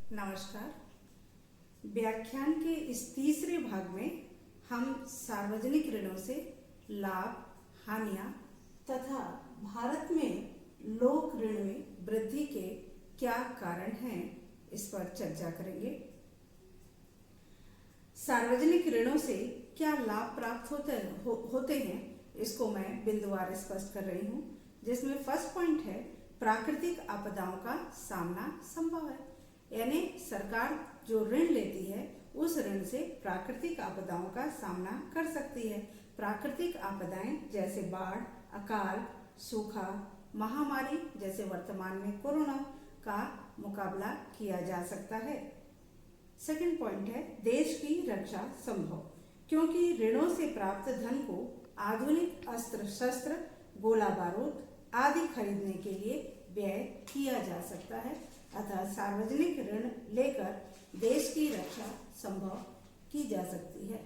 नमस्कार। व्याख्यान के इस तीसरे भाग में हम सार्वजनिक ऋणों से लाभ, हानियां तथा भारत में लोक ऋण में वृद्धि के क्या कारण हैं, इस पर चर्चा करेंगे। सार्वजनिक ऋणों से क्या लाभ प्राप्त होते हैं, इसको मैं बिंदुवार स्पष्ट कर रही हूँ, जिसमें फर्स्ट पॉइंट है प्राकृतिक आपदाओं का सामना संभव है। यानी सरकार जो ऋण लेती है उस ऋण से प्राकृतिक आपदाओं का सामना कर सकती है। प्राकृतिक आपदाएं जैसे बाढ़, अकाल, सूखा, महामारी जैसे वर्तमान में कोरोना का मुकाबला किया जा सकता है। सेकंड पॉइंट है देश की रक्षा संभव, क्योंकि ऋणों से प्राप्त धन को आधुनिक अस्त्र शस्त्र, गोला बारूद आदि खरीदने के लिए व्यय किया जा सकता है। अतः सार्वजनिक ऋण लेकर देश की रक्षा संभव की जा सकती है।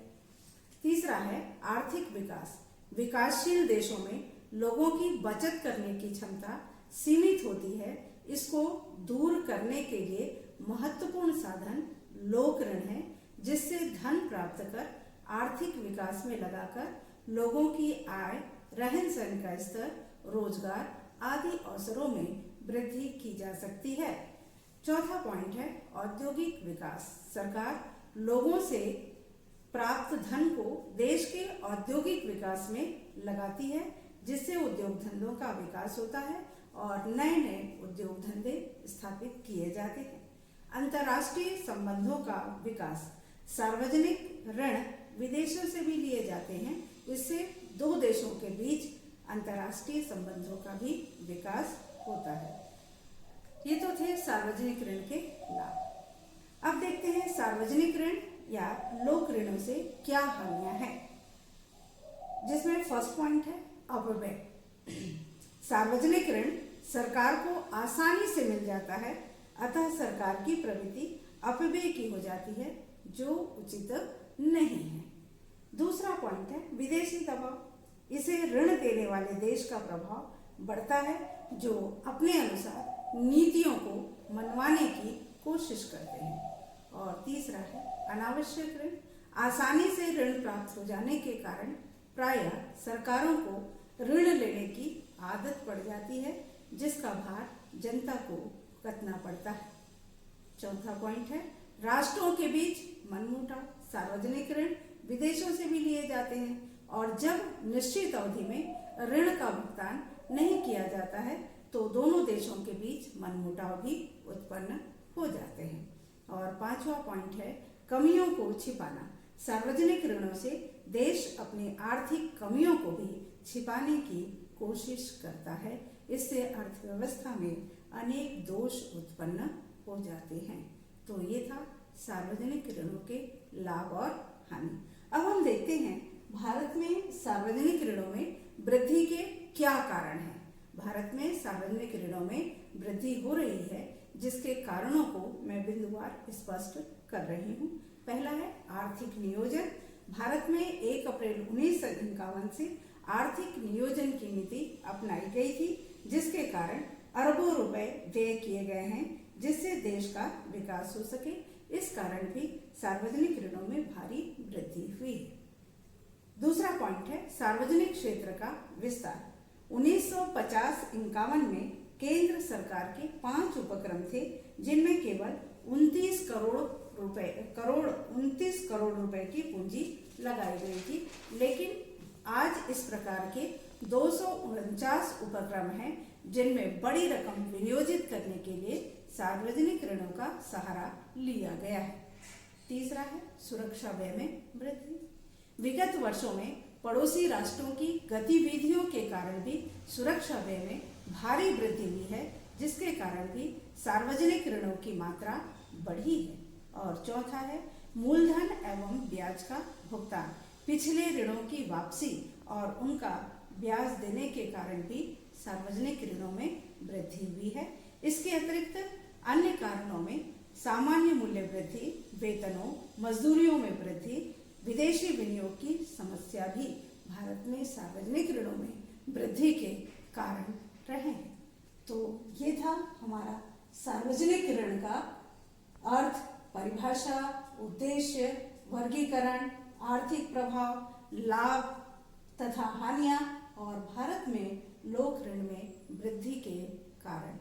तीसरा है आर्थिक विकास। विकासशील देशों में लोगों की बचत करने की क्षमता सीमित होती है। इसको दूर करने के लिए महत्वपूर्ण साधन लोक ऋण है, जिससे धन प्राप्त कर आर्थिक विकास में लगाकर लोगों की आय, रहन सहन का स्तर, रोजगार आदि अवसरों में वृद्धि की जा सकती है। चौथा पॉइंट है औद्योगिक विकास। सरकार लोगों से प्राप्त धन को देश के औद्योगिक विकास में लगाती है, जिससे उद्योग धंधों का विकास होता है और नए नए उद्योग धंधे स्थापित किए जाते हैं। अंतर्राष्ट्रीय संबंधों का विकास। सार्वजनिक ऋण विदेशों से भी लिए जाते हैं, इससे दो देशों के बीच अंतर्राष्ट्रीय संबंधों का भी विकास होता है। ये तो थे सार्वजनिक ऋण के लाभ। अब देखते हैं सार्वजनिक ऋण या लोक ऋणों से क्या हानियां हैं, जिसमें फर्स्ट पॉइंट है अपव्यय। सार्वजनिक ऋण सरकार को आसानी से मिल जाता है, अतः सरकार की प्रवृत्ति अपव्यय की हो जाती है, जो उचित नहीं है। दूसरा पॉइंट है विदेशी दबाव। इसे ऋण देने वाले देश का प्रभाव बढ़ता है, जो अपने अनुसार नीतियों को मनवाने की कोशिश करते हैं। और तीसरा है अनावश्यक ऋण। आसानी से ऋण प्राप्त हो जाने के कारण प्रायः सरकारों को ऋण लेने की आदत पड़ जाती है, जिसका भार जनता को भुगतना पड़ता है। चौथा पॉइंट है राष्ट्रों के बीच मनमुटाव। सार्वजनिक ऋण विदेशों से भी लिए जाते हैं और जब निश्चित अवधि में ऋण का भुगतान नहीं किया जाता है तो दोनों देशों के बीच मनमुटाव भी उत्पन्न हो जाते हैं। और पांचवा पॉइंट है कमियों को छिपाना। सार्वजनिक ऋणों से देश अपनी आर्थिक कमियों को भी छिपाने की कोशिश करता है। इससे अर्थव्यवस्था में अनेक दोष उत्पन्न हो जाते हैं। तो ये था सार्वजनिक ऋणों के लाभ और हानि। अब हम देखते हैं भारत में सार्वजनिक ऋणों में वृद्धि के क्या कारण हैं। भारत में सार्वजनिक ऋणों में वृद्धि हो रही है, जिसके कारणों को मैं बिंदुवार स्पष्ट कर रही हूँ। पहला है आर्थिक नियोजन। भारत में 1 अप्रैल 1951 से आर्थिक नियोजन की नीति अपनाई गई थी, जिसके कारण अरबों रुपए व्यय किए गए हैं, जिससे देश का विकास हो सके। इस कारण भी सार्वजनिक ऋणों में भारी वृद्धि हुई। दूसरा पॉइंट है सार्वजनिक क्षेत्र का विस्तार। 1950-51 में केंद्र सरकार के 5 उपक्रम थे, जिनमें केवल 29 करोड़ रुपए की पूंजी लगाई गई थी। लेकिन आज इस प्रकार के 249 उपक्रम हैं, जिनमें बड़ी रकम विनियोजित करने के लिए सार्वजनिक ऋणों का सहारा लिया गया है। तीसरा है सुरक्षा व्यय में वृद्धि। विगत वर्षों में पड़ोसी राष्ट्रों की गतिविधियों के कारण भी सुरक्षा व्यय में भारी वृद्धि हुई है, जिसके कारण भी सार्वजनिक ऋणों की मात्रा बढ़ी है। और चौथा है मूलधन एवं ब्याज का भुगतान। पिछले ऋणों की वापसी और उनका ब्याज देने के कारण भी सार्वजनिक ऋणों में वृद्धि हुई है। इसके अतिरिक्त अन्य कारणों में सामान्य मूल्य वृद्धि, वेतनों, मजदूरियों में वृद्धि, विदेशी विनियोग की समस्या भी भारत में सार्वजनिक ऋणों में वृद्धि के कारण रहे हैं। तो ये था हमारा सार्वजनिक ऋण का अर्थ, परिभाषा, उद्देश्य, वर्गीकरण, आर्थिक प्रभाव, लाभ तथा हानियां और भारत में लोक ऋण में वृद्धि के कारण।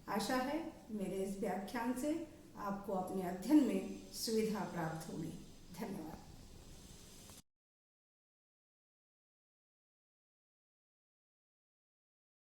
आशा है मेरे इस व्याख्यान से आपको अपने अध्ययन में सुविधा प्राप्त होगी। धन्यवाद।